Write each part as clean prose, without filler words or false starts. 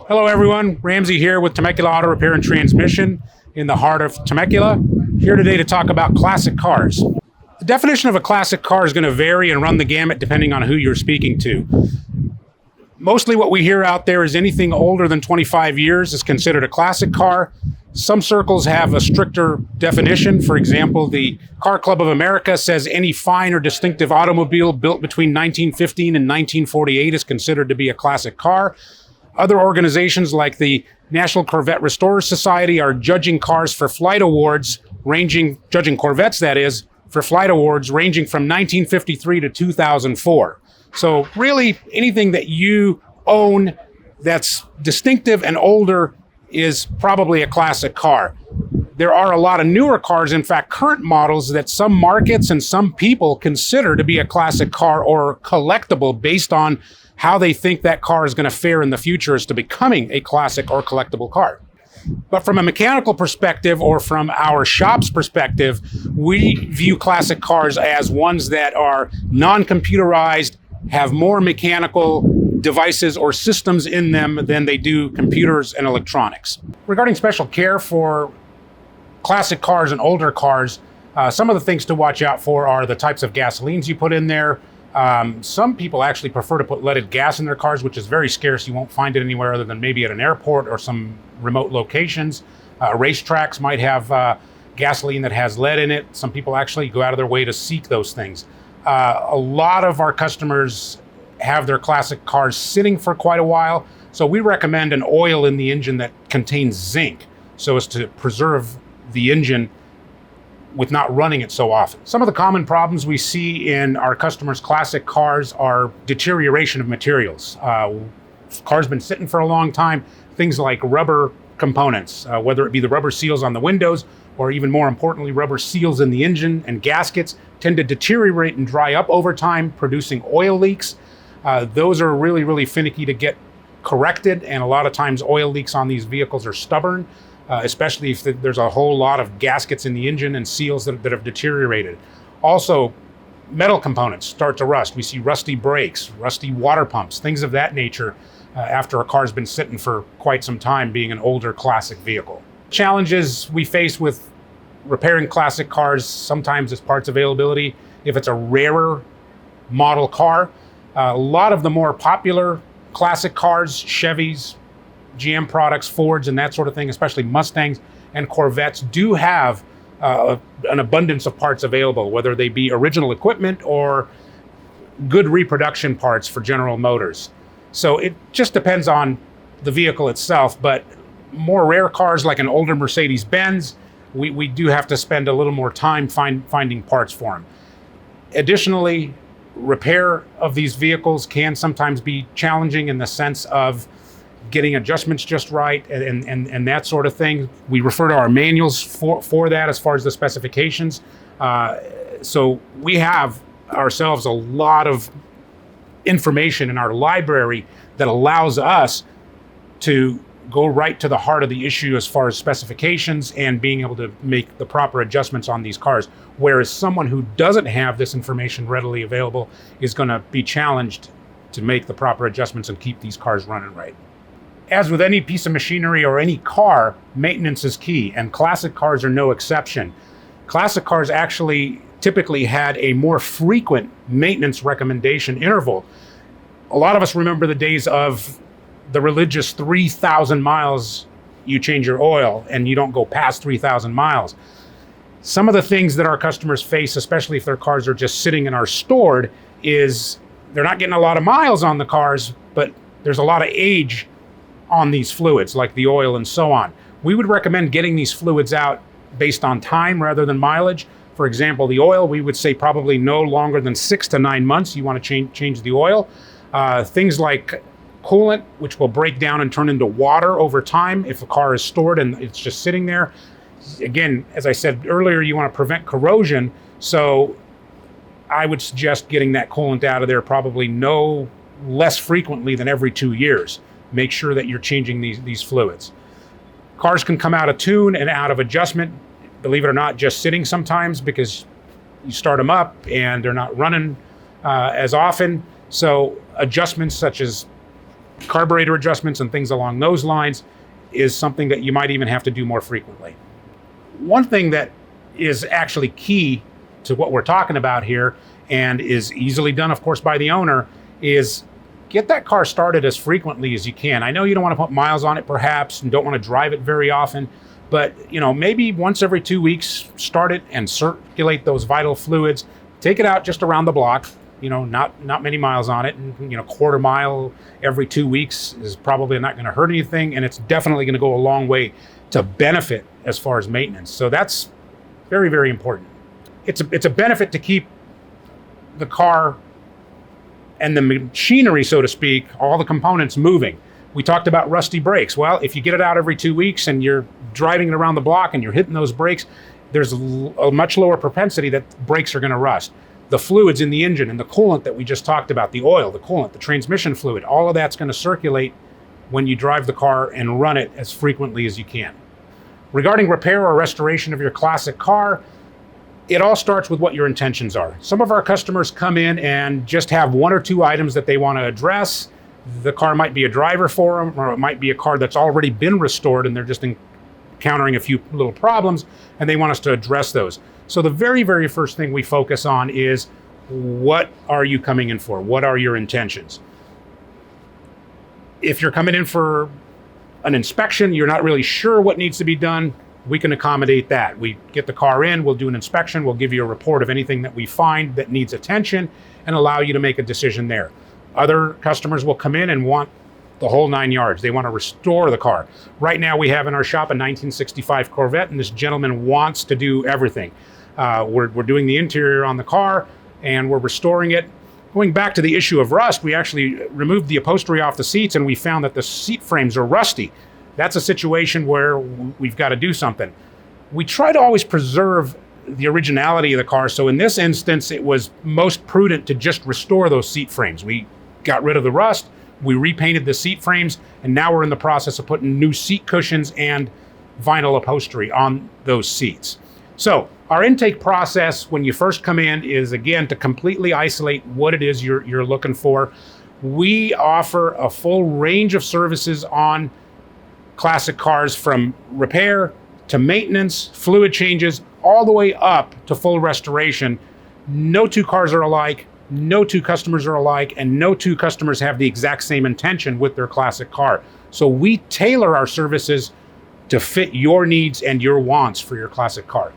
Hello everyone, Ramsey here with Temecula Auto Repair and Transmission in the heart of Temecula. Here today to talk about classic cars. The definition of a classic car is going to vary and run the gamut depending on who you're speaking to. Mostly what we hear out there is anything older than 25 years is considered a classic car. Some circles have a stricter definition. For example, the Car Club of America says any fine or distinctive automobile built between 1915 and 1948 is considered to be a classic car. Other organizations like the National Corvette Restorers Society are judging cars for flight awards, judging Corvettes, that is, for flight awards ranging from 1953 to 2004. So really, anything that you own that's distinctive and older is probably a classic car. There are a lot of newer cars, in fact, current models that some markets and some people consider to be a classic car or collectible based on how they think that car is going to fare in the future as to becoming a classic or collectible car. But from a mechanical perspective or from our shop's perspective, we view classic cars as ones that are non-computerized, have more mechanical devices or systems in them than they do computers and electronics. Regarding special care for classic cars and older cars, some of the things to watch out for are the types of gasolines you put in there. Some people actually prefer to put leaded gas in their cars, which is very scarce. You won't find it anywhere other than maybe at an airport or some remote locations. Racetracks might have gasoline that has lead in it. Some people actually go out of their way to seek those things. A lot of our customers have their classic cars sitting for quite a while, so we recommend an oil in the engine that contains zinc so as to preserve the engine with not running it so often. Some of the common problems we see in our customers' classic cars are deterioration of materials. Car's been sitting for a long time, things like rubber components, whether it be the rubber seals on the windows or even more importantly, rubber seals in the engine and gaskets tend to deteriorate and dry up over time, producing oil leaks. Those are really, really finicky to get corrected, and a lot of times oil leaks on these vehicles are stubborn, especially if there's a whole lot of gaskets in the engine and seals that have deteriorated. Also, metal components start to rust. We see rusty brakes, rusty water pumps, things of that nature after a car's been sitting for quite some time being an older classic vehicle. Challenges we face with repairing classic cars sometimes is parts availability. If it's a rarer model car, a lot of the more popular classic cars, Chevys, GM products, Fords, and that sort of thing, especially Mustangs and Corvettes, do have an abundance of parts available, whether they be original equipment or good reproduction parts for General Motors. So it just depends on the vehicle itself, but more rare cars like an older Mercedes-Benz, we do have to spend a little more time finding parts for them. Additionally, repair of these vehicles can sometimes be challenging in the sense of getting adjustments just right and that sort of thing. We refer to our manuals for that as far as the specifications. So we have ourselves a lot of information in our library that allows us to go right to the heart of the issue as far as specifications and being able to make the proper adjustments on these cars. Whereas someone who doesn't have this information readily available is going to be challenged to make the proper adjustments and keep these cars running right. As with any piece of machinery or any car, maintenance is key, and classic cars are no exception. Classic cars actually typically had a more frequent maintenance recommendation interval. A lot of us remember the days of the religious 3,000 miles you change your oil and you don't go past 3,000 miles. Some of the things that our customers face, especially if their cars are just sitting and are stored, is they're not getting a lot of miles on the cars, but there's a lot of age on these fluids, like the oil and so on. We would recommend getting these fluids out based on time rather than mileage. For example, the oil, we would say probably no longer than 6 to 9 months you want to change the oil. Things like coolant, which will break down and turn into water over time if a car is stored and it's just sitting there. Again, as I said earlier, you want to prevent corrosion, so I would suggest getting that coolant out of there probably no less frequently than every 2 years. Make sure that you're changing these fluids. Cars can come out of tune and out of adjustment, believe it or not, just sitting sometimes because you start them up and they're not running as often. So adjustments such as Carburetor adjustments and things along those lines is something that you might even have to do more frequently. One thing that is actually key to what we're talking about here, and is easily done, of course, by the owner, is get that car started as frequently as you can. I know you don't want to put miles on it, perhaps, and don't want to drive it very often, but maybe once every 2 weeks, start it and circulate those vital fluids. Take it out just around the block. Not many miles on it, and quarter mile every 2 weeks is probably not going to hurt anything, and it's definitely going to go a long way to benefit as far as maintenance. So that's very, very important. It's a benefit to keep the car and the machinery, so to speak, all the components moving. We talked about rusty brakes. Well, if you get it out every 2 weeks and you're driving it around the block and you're hitting those brakes, there's a much lower propensity that brakes are going to rust. The fluids in the engine and the coolant that we just talked about, the oil, the coolant, the transmission fluid, all of that's going to circulate when you drive the car and run it as frequently as you can. Regarding repair or restoration of your classic car, it all starts with what your intentions are. Some of our customers come in and just have one or two items that they want to address. The car might be a driver for them, or it might be a car that's already been restored and they're just encountering a few little problems and they want us to address those. So the very, very first thing we focus on is, what are you coming in for? What are your intentions? If you're coming in for an inspection, you're not really sure what needs to be done, we can accommodate that. We get the car in, we'll do an inspection, we'll give you a report of anything that we find that needs attention and allow you to make a decision there. Other customers will come in and want the whole 9 yards. They want to restore the car. Right now we have in our shop a 1965 Corvette, and this gentleman wants to do everything. We're doing the interior on the car and we're restoring it. Going back to the issue of rust, we actually removed the upholstery off the seats and we found that the seat frames are rusty. That's a situation where we've got to do something. We try to always preserve the originality of the car, so in this instance it was most prudent to just restore those seat frames. We got rid of the rust, we repainted the seat frames, and now we're in the process of putting new seat cushions and vinyl upholstery on those seats. So our intake process when you first come in is, again, to completely isolate what it is you're looking for. We offer a full range of services on classic cars, from repair to maintenance, fluid changes, all the way up to full restoration. No two cars are alike, no two customers are alike, and no two customers have the exact same intention with their classic car. So we tailor our services to fit your needs and your wants for your classic car.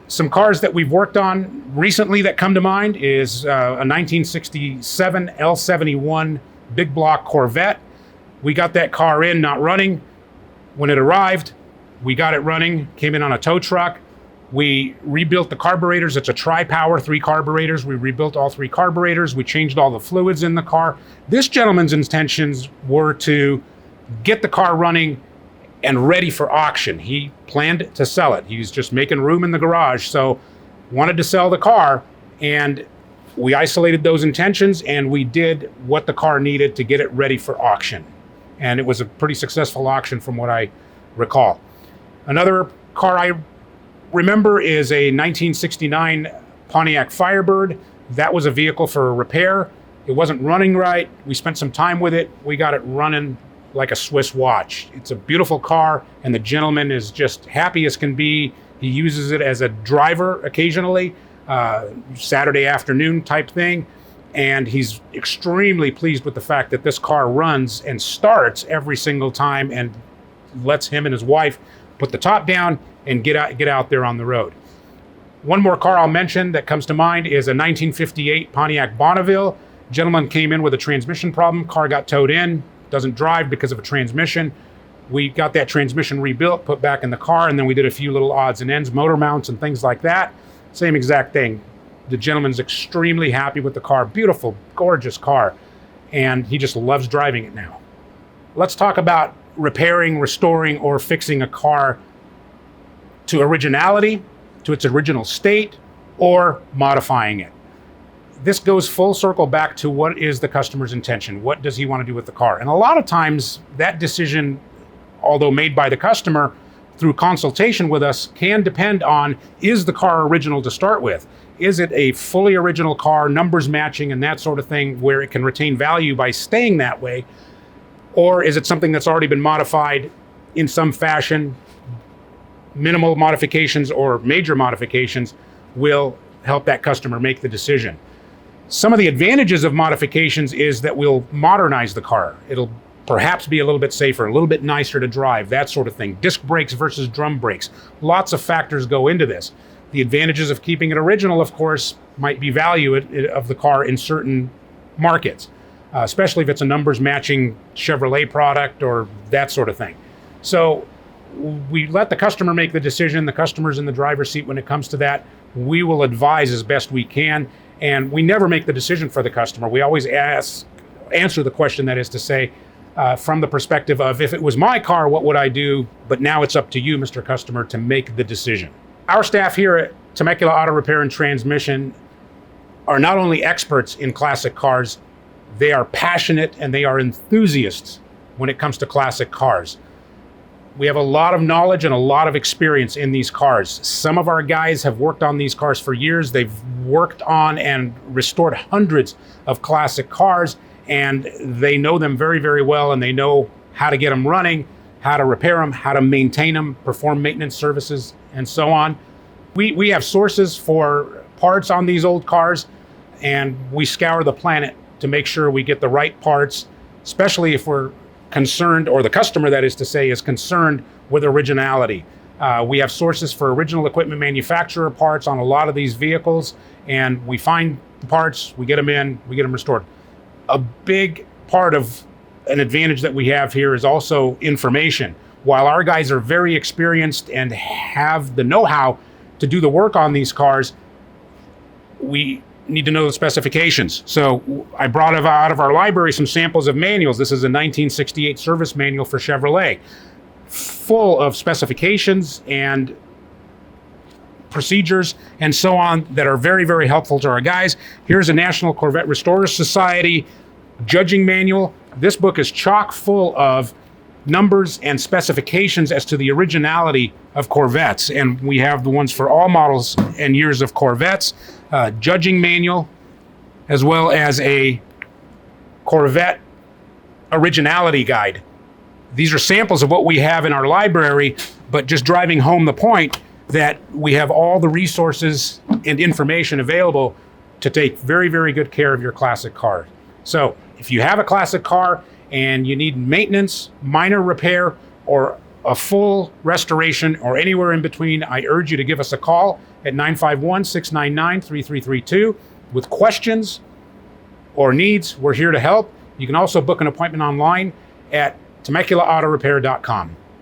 Some cars that we've worked on recently that come to mind is a 1967 L71 big block Corvette. We got that car in, not running. When it arrived, we got it running, came in on a tow truck. We rebuilt the carburetors. It's a tri-power, 3 carburetors. We rebuilt all 3 carburetors. We changed all the fluids in the car. This gentleman's intentions were to get the car running and ready for auction. He planned to sell it. He was just making room in the garage, so wanted to sell the car, and we isolated those intentions and we did what the car needed to get it ready for auction. And it was a pretty successful auction from what I recall. Another car I remember is a 1969 Pontiac Firebird. That was a vehicle for repair. It wasn't running right. We spent some time with it. We got it running like a Swiss watch. It's a beautiful car, and the gentleman is just happy as can be. He uses it as a driver occasionally, Saturday afternoon type thing. And he's extremely pleased with the fact that this car runs and starts every single time and lets him and his wife put the top down and get out there on the road. One more car I'll mention that comes to mind is a 1958 Pontiac Bonneville. Gentleman came in with a transmission problem. Car got towed in, doesn't drive because of a transmission. We got that transmission rebuilt, put back in the car, and then we did a few little odds and ends, motor mounts and things like that. Same exact thing. The gentleman's extremely happy with the car. Beautiful, gorgeous car. And he just loves driving it now. Let's talk about repairing, restoring, or fixing a car to originality, to its original state, or modifying it. This goes full circle back to what is the customer's intention? What does he want to do with the car? And a lot of times that decision, although made by the customer through consultation with us, can depend on, is the car original to start with? Is it a fully original car, numbers matching and that sort of thing, where it can retain value by staying that way? Or is it something that's already been modified in some fashion? Minimal modifications or major modifications will help that customer make the decision. Some of the advantages of modifications is that we'll modernize the car. It'll perhaps be a little bit safer, a little bit nicer to drive, that sort of thing. Disc brakes versus drum brakes. Lots of factors go into this. The advantages of keeping it original, of course, might be value of the car in certain markets, especially if it's a numbers matching Chevrolet product or that sort of thing. So we let the customer make the decision. The customer's in the driver's seat when it comes to that. We will advise as best we can, and we never make the decision for the customer. We always answer the question, that is to say, from the perspective of, if it was my car, what would I do? But now it's up to you, Mr. Customer, to make the decision. Our staff here at Temecula Auto Repair and Transmission are not only experts in classic cars, they are passionate and they are enthusiasts when it comes to classic cars. We have a lot of knowledge and a lot of experience in these cars. Some of our guys have worked on these cars for years. They've worked on and restored hundreds of classic cars, and they know them very, very well, and they know how to get them running, how to repair them, how to maintain them, perform maintenance services, and so on. We have sources for parts on these old cars, and we scour the planet to make sure we get the right parts, especially if we're concerned, or the customer, that is to say, is concerned with originality. We have sources for original equipment manufacturer parts on a lot of these vehicles, and we find the parts, we get them in, we get them restored. A big part of an advantage that we have here is also information. While our guys are very experienced and have the know-how to do the work on these cars, we need to know the specifications. So I brought out of our library some samples of manuals. This is a 1968 service manual for Chevrolet, full of specifications and procedures and so on that are very, very helpful to our guys. Here's a National Corvette Restorers Society judging manual. This book is chock full of numbers and specifications as to the originality of Corvettes, and we have the ones for all models and years of Corvettes, judging manual, as well as a Corvette originality guide. These are samples of what we have in our library, but just driving home the point that we have all the resources and information available to take very, very good care of your classic car. So if you have a classic car and you need maintenance, minor repair, or a full restoration, or anywhere in between, I urge you to give us a call at 951-699-3332 with questions or needs. We're here to help. You can also book an appointment online at TemeculaAutoRepair.com.